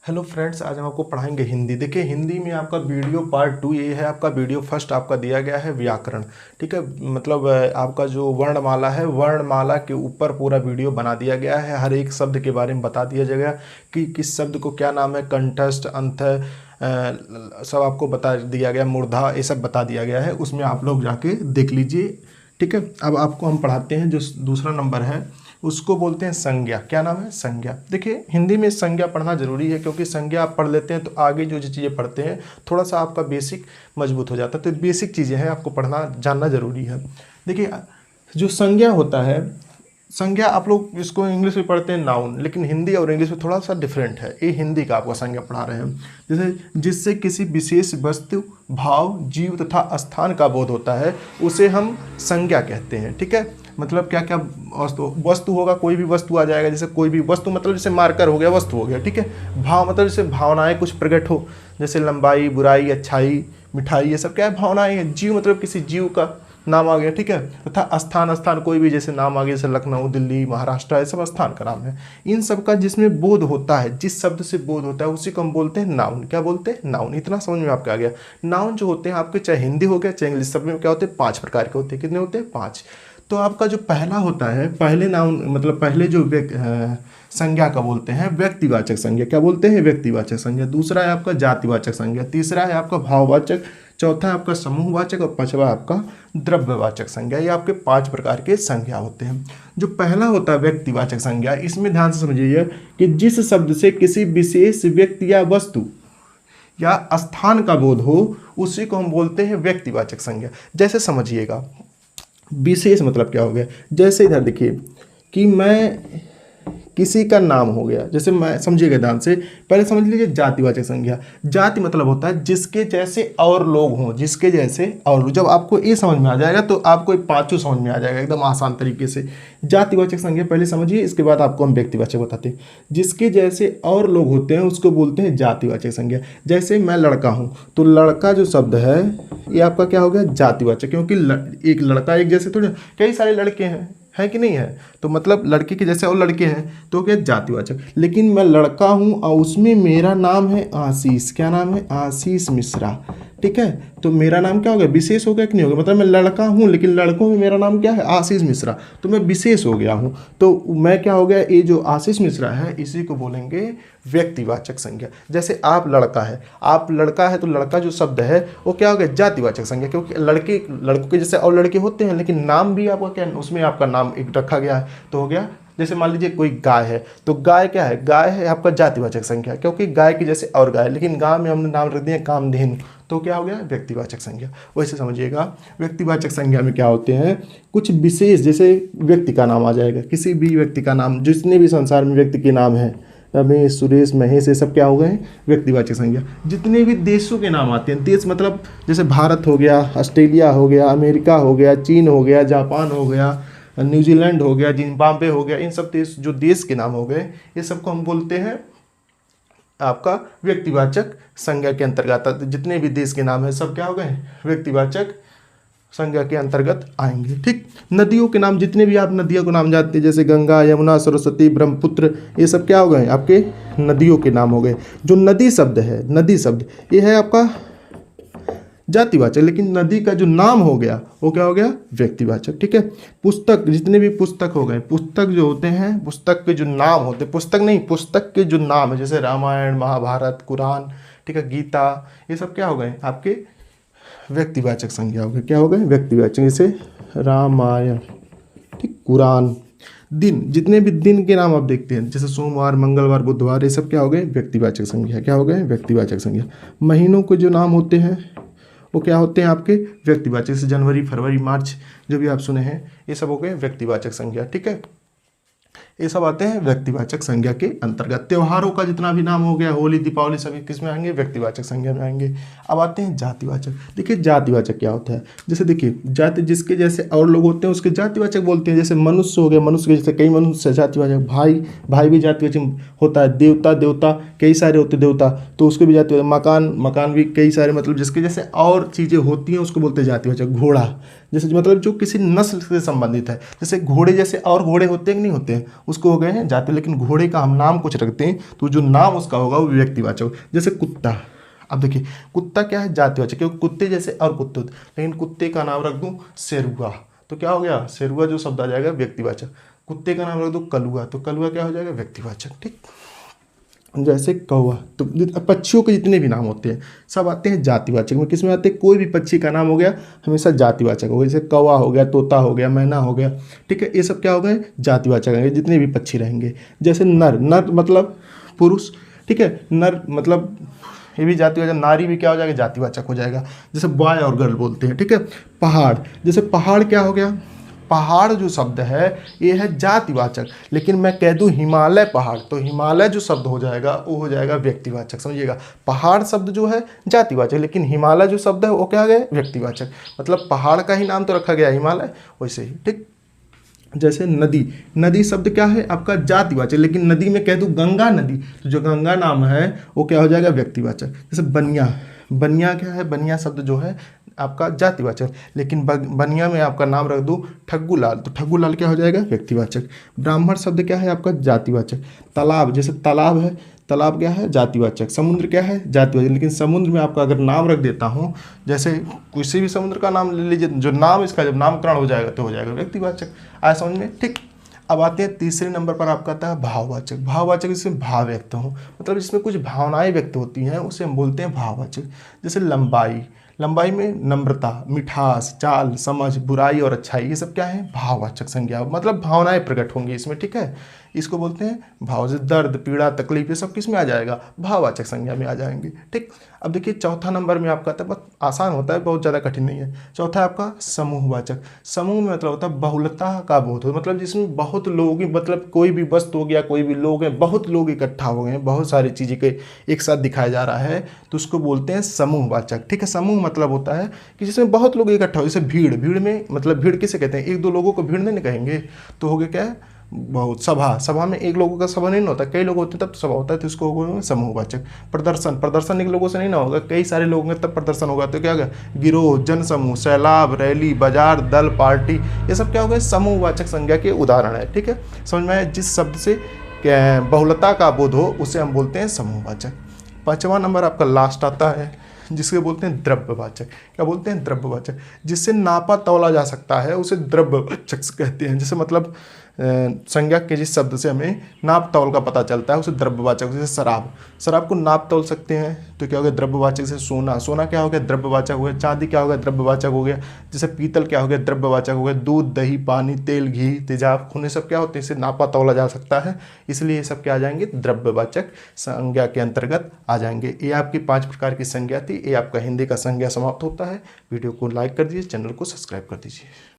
Hello friends, आज हम आपको पढ़ाएंगे हिंदी। देखिए, हिंदी में आपका वीडियो पार्ट 2 ये है। आपका वीडियो फर्स्ट आपका दिया गया है व्याकरण, ठीक है। मतलब आपका जो वर्णमाला है, वर्णमाला के ऊपर पूरा वीडियो बना दिया गया है। हर एक शब्द के बारे में बता दिया जाएगा कि किस शब्द को क्या नाम है, कंठस्थ, अंत, सब आपको बता दिया गया, मूर्धा, ये सब बता दिया गया है। उसमें आप लोग जाके देख लीजिए, ठीक है। अब आपको हम पढ़ाते हैं। जो दूसरा नंबर है उसको बोलते हैं संज्ञा। क्या नाम है? संज्ञा। देखिए, हिंदी में संज्ञा पढ़ना जरूरी है, क्योंकि संज्ञा आप पढ़ लेते हैं तो आगे जो चीज़ें पढ़ते हैं थोड़ा सा आपका बेसिक मजबूत हो जाता है। तो बेसिक चीज़ें हैं, आपको पढ़ना जानना जरूरी है। देखिए, जो संज्ञा होता है, संज्ञा आप लोग इसको इंग्लिश में पढ़ते हैं नाउन, लेकिन हिंदी और इंग्लिश में थोड़ा सा डिफरेंट है। ये हिंदी का आपका संज्ञा पढ़ा रहे हैं। जैसे जिससे किसी विशेष वस्तु, भाव, जीव तथा स्थान का बोध होता है, उसे हम संज्ञा कहते हैं, ठीक है। मतलब क्या क्या वस्तु होगा, कोई भी वस्तु आ जाएगा। जैसे कोई भी वस्तु मतलब जैसे मार्कर हो गया, वस्तु हो गया, ठीक है। भाव मतलब जैसे भावनाएं कुछ प्रकट हो, जैसे लंबाई, बुराई, अच्छाई, मिठाई, ये सब क्या है? भावनाएं हैं। जीव मतलब किसी जीव का नाम आ गया, ठीक है। तथा स्थान, स्थान कोई भी जैसे नाम आ गया, जैसे लखनऊ, दिल्ली, महाराष्ट्र, ये सब स्थान का नाम है। इन सब का जिसमें बोध होता है, जिस शब्द से बोध होता है, उसी को हम बोलते हैं नाउन। क्या बोलते हैं? नाउन। इतना समझ में आपका आ गया। नाउन जो होते हैं आपके, चाहे हिंदी हो गया चाहे इंग्लिश, सब में क्या होते हैं? 5 प्रकार के होते हैं। कितने होते हैं? 5। तो आपका जो पहला होता है, पहले नाउन मतलब पहले जो संज्ञा का बोलते हैं व्यक्तिवाचक संज्ञा। क्या बोलते हैं? व्यक्तिवाचक संज्ञा। दूसरा है आपका जातिवाचक संज्ञा। तीसरा है आपका भाववाचक। चौथा है आपका समूहवाचक। और पांचवा आपका द्रव्यवाचक संज्ञा। ये आपके 5 प्रकार के संज्ञा होते हैं। जो पहला होता है व्यक्तिवाचक संज्ञा, इसमें ध्यान से समझिए कि जिस शब्द से किसी विशेष व्यक्ति या वस्तु या स्थान का बोध हो, उसी को हम बोलते हैं व्यक्तिवाचक संज्ञा। जैसे समझिएगा, विशेष मतलब क्या हो गया? जैसे इधर देखिए कि मैं किसी का नाम हो गया, जैसे मैं, समझिएगा ध्यान से, पहले समझ लीजिए जातिवाचक संज्ञा। जाति मतलब होता है जिसके जैसे और लोग हों, जिसके जैसे और लोग। जब आपको ये समझ में आ जाएगा तो आपको ये 5 समझ में आ जाएगा एकदम आसान तरीके से। जातिवाचक संज्ञा पहले समझिए, इसके बाद आपको हम व्यक्तिवाचक बताते हैं। जिसके जैसे और लोग होते हैं उसको बोलते हैं जातिवाचक संज्ञा। जैसे मैं लड़का हूँ, तो लड़का जो शब्द है ये आपका क्या हो गया? जातिवाचक। क्योंकि एक लड़का एक जैसे थोड़ी, कई सारे लड़के हैं, है कि नहीं है? तो मतलब लड़के के जैसे और लड़के हैं, तो क्या? जातिवाचक। लेकिन मैं लड़का हूँ और उसमें मेरा नाम है आशीष। क्या नाम है? आशीष मिश्रा, ठीक है। तो मेरा नाम क्या हो गया? विशेष हो गया कि नहीं हो गया? मतलब मैं लड़का हूँ लेकिन लड़कों में मेरा नाम क्या है? आशीष मिश्रा। तो मैं विशेष हो गया हूँ। तो मैं क्या हो गया? ये जो आशीष मिश्रा है, इसी को बोलेंगे व्यक्तिवाचक संज्ञा। जैसे आप लड़का है, आप लड़का है, तो लड़का जो शब्द है वो क्या हो गया? जातिवाचक संज्ञा। क्योंकि लड़कों के जैसे और लड़के होते हैं, लेकिन नाम भी आपका क्या, उसमें आपका नाम एक रखा गया है, तो हो गया। जैसे मान लीजिए कोई गाय है, तो गाय क्या है? गाय है आपका जातिवाचक संज्ञा, क्योंकि गाय की जैसे और गाय, लेकिन गाय में हमने नाम रख दिया कामधेनु, तो क्या हो गया? व्यक्तिवाचक संज्ञा। वैसे समझिएगा, व्यक्तिवाचक संज्ञा में क्या होते हैं? कुछ विशेष, जैसे व्यक्ति का नाम आ जाएगा, किसी भी व्यक्ति का नाम, जितने भी संसार में व्यक्ति के नाम हैं, रमेश, सुरेश, महेश, ये सब क्या हो गए? व्यक्तिवाचक संज्ञा। जितने भी देशों के नाम आते हैं, देश मतलब जैसे भारत हो गया, ऑस्ट्रेलिया हो गया, अमेरिका हो गया, चीन हो गया, जापान हो गया, न्यूजीलैंड हो गया, जिम्बाब्वे हो गया, इन सब देश, जो देश के नाम हो गए, ये सबको हम बोलते हैं आपका व्यक्तिवाचक संज्ञा के अंतर्गत। जितने भी देश के नाम है सब क्या हो गए? व्यक्तिवाचक संज्ञा के अंतर्गत आएंगे, ठीक। नदियों के नाम, जितने भी आप नदियों को नाम जानते हैं, जैसे गंगा, यमुना, सरस्वती, ब्रह्मपुत्र, ये सब क्या हो गए? आपके नदियों के नाम हो गए। जो नदी शब्द है, नदी शब्द ये है आपका जातिवाचक, लेकिन नदी का जो नाम हो गया वो क्या हो गया? व्यक्तिवाचक, ठीक है। पुस्तक, जितने भी पुस्तक हो गए, पुस्तक जो होते हैं, पुस्तक के जो नाम होते हैं, पुस्तक नहीं, पुस्तक के जो नाम है, जैसे रामायण, महाभारत, कुरान, ठीक है, गीता, ये सब क्या हो गए? आपके व्यक्तिवाचक संज्ञा हो गए। क्या हो गए? व्यक्तिवाचक। जैसे रामायण, ठीक, कुरान। दिन, जितने भी दिन के नाम आप देखते हैं, जैसे सोमवार, मंगलवार, बुधवार, ये सब क्या हो गए? व्यक्तिवाचक संज्ञा। क्या हो गए? व्यक्तिवाचक संज्ञा। महीनों के जो नाम होते हैं वो क्या होते हैं? आपके व्यक्तिवाचक। जैसे जनवरी, फरवरी, मार्च, जो भी आप सुने हैं, ये सब हो गए व्यक्तिवाचक संज्ञा, ठीक है। ये सब आते हैं व्यक्तिवाचक संज्ञा के अंतर्गत। त्योहारों का जितना भी नाम हो गया, होली, दीपावली, सभी किस में आएंगे? व्यक्तिवाचक संज्ञा में आएंगे। अब आते हैं जातिवाचक। देखिए जातिवाचक क्या होता है? जैसे देखिए, जाति जिसके जैसे और लोग होते हैं उसके जातिवाचक बोलते हैं। जैसे मनुष्य हो गया, मनुष्य के जैसे कई मनुष्य जातिवाचक। भाई, भाई भी जातिवाचक होता है। देवता, देवता कई सारे होते हैं देवता, तो उसको भी जातिवाचक। मकान, मकान भी कई सारे, मतलब जिसके जैसे और चीज़ें होती हैं उसको बोलते हैं जातिवाचक। घोड़ा, जैसे मतलब जो किसी नस्ल से संबंधित है, जैसे घोड़े जैसे और घोड़े होते हैं कि नहीं होते हैं, उसको हो गए हैं जाति। लेकिन घोड़े का हम नाम कुछ रखते हैं तो जो नाम उसका होगा वो व्यक्तिवाचक होगा। जैसे कुत्ता, अब देखिए कुत्ता क्या है, जातिवाचक, क्योंकि कुत्ते जैसे और कुत्ते होते, लेकिन कुत्ते का नाम रख दूं शेरुआ तो क्या हो गया, शेरुआ जो शब्द आ जाएगा व्यक्तिवाचक। कुत्ते का नाम रख दूं कलुआ तो कलुआ क्या हो जाएगा, व्यक्तिवाचक। ठीक, जैसे कौवा, तो पक्षियों के जितने भी नाम होते हैं सब आते हैं जातिवाचक में। किस में आते हैं, कोई भी पक्षी का नाम हो गया हमेशा जातिवाचक हो गया। जैसे कौवा हो गया, तोता हो गया, मैना हो गया, ठीक है, ये सब क्या हो गए, जातिवाचक है, जितने भी पक्षी रहेंगे। जैसे नर, नर मतलब पुरुष, ठीक है, नर मतलब ये भी जातिवाचक, नारी भी क्या हो जाएगा, जातिवाचक हो जाएगा। जैसे बॉय और गर्ल बोलते हैं, ठीक है। पहाड़, जैसे पहाड़ क्या हो गया, पहाड़ जो शब्द है ये है जातिवाचक। लेकिन मैं कह दूं हिमालय पहाड़ तो हिमालय जो शब्द हो जाएगा वो हो जाएगा व्यक्तिवाचक। समझिएगा, पहाड़ शब्द जो है जातिवाचक, लेकिन हिमालय जो शब्द है वो क्या है, व्यक्तिवाचक। मतलब पहाड़ का ही नाम तो रखा गया हिमालय, वैसे ही। ठीक, जैसे नदी, नदी शब्द क्या है आपका जातिवाचक, लेकिन नदी में कह दूं गंगा नदी तो जो गंगा नाम है वो क्या हो जाएगा, व्यक्तिवाचक। जैसे बनिया, बनिया क्या है, बनिया शब्द जो है आपका जातिवाचक, लेकिन बनिया में आपका नाम रख दूं ठग्गूलाल तो ठग्गूलाल क्या हो जाएगा, व्यक्तिवाचक। ब्राह्मण शब्द क्या है आपका, जातिवाचक। तालाब, जैसे तालाब है, तालाब क्या है, जातिवाचक। समुद्र क्या है, जातिवाचक। लेकिन समुद्र में आपका अगर नाम रख देता हूँ, जैसे किसी भी समुद्र का नाम ले लीजिए, जो नाम इसका जब नामकरण हो जाएगा तो हो जाएगा व्यक्तिवाचक। आया समझ में। ठीक, अब आते हैं तीसरे नंबर पर आपका आता है भाववाचक। भाववाचक जिसमें भाव व्यक्त हो, मतलब जिसमें कुछ भावनाएं व्यक्त होती हैं उसे हम बोलते हैं भाववाचक। जैसे लंबाई, लंबाई में नम्रता, मिठास, चाल, समझ, बुराई और अच्छाई, ये सब क्या है, भाववाचक संज्ञा, मतलब भावनाएं प्रकट होंगी इसमें। ठीक है, इसको बोलते हैं भाव। जैसे दर्द, पीड़ा, तकलीफ, ये सब किस में आ जाएगा, भाववाचक संज्ञा में आ जाएंगे। ठीक, अब देखिए चौथा नंबर में आपका आता है, बहुत आसान होता है, बहुत ज़्यादा कठिन नहीं है। चौथा है आपका समूहवाचक। समूह में मतलब होता है बहुलता का बोध हो, मतलब जिसमें बहुत लोग, मतलब कोई भी वस्तु हो गया, कोई भी लोग हैं, बहुत लोग इकट्ठा हो गए हैं, बहुत सारी चीज़ें के एक साथ दिखाया जा रहा है तो उसको बोलते हैं समूहवाचक। ठीक है, समूह मतलब होता है कि जिसमें बहुत लोग इकट्ठा हो। जैसे भीड़, भीड़ में मतलब भीड़ किसे कहते हैं, एक दो लोगों को भीड़ नहीं कहेंगे तो हो गया क्या है, बहुत। सभा, सभा में एक लोगों का सभा नहीं होता, कई लोग होते हैं तब तो सभा होता है, तो इसको होगा समूहवाचक। प्रदर्शन, प्रदर्शन एक लोगों से नहीं ना होगा, कई सारे लोग होंगे तब प्रदर्शन होगा, तो क्या होगा, गिरोह, जनसमूह, सैलाब, रैली, बाजार, दल, पार्टी, ये सब क्या हो गए, समूहवाचक संज्ञा के उदाहरण है। ठीक है, समझ में आया। जिस शब्द से बहुलता का बोध हो उसे हम बोलते हैं समूहवाचक। पांचवा नंबर आपका लास्ट आता है जिसके बोलते हैं द्रव्यवाचक। क्या बोलते हैं, द्रव्यवाचक। जिससे नापा तौला जा सकता है उसे द्रव्यवाचक कहते हैं। जैसे मतलब संज्ञा के जिस शब्द से हमें नाप तौल का पता चलता है उसे द्रव्यवाचक। जैसे शराब, शराब को नाप तौल सकते हैं तो क्या हो गया, द्रव्यवाचक। जैसे सोना, सोना क्या हो गया, द्रव्यवाचक हो गया। चांदी क्या हो गया, द्रव्यवाचक हो गया। जैसे पीतल क्या हो गया, द्रव्यवाचक हो गया। दूध, दही, पानी, तेल, घी, तेजाब, खून, सब क्या होते हैं, इसे नापा तौला जा सकता है, इसलिए ये सब क्या आ जाएंगे, द्रव्यवाचक संज्ञा के अंतर्गत आ जाएंगे। ये आपकी 5 प्रकार की संज्ञा थी। ये आपका हिंदी का संज्ञा समाप्त होता है। वीडियो को लाइक कर दीजिए, चैनल को सब्सक्राइब कर दीजिए।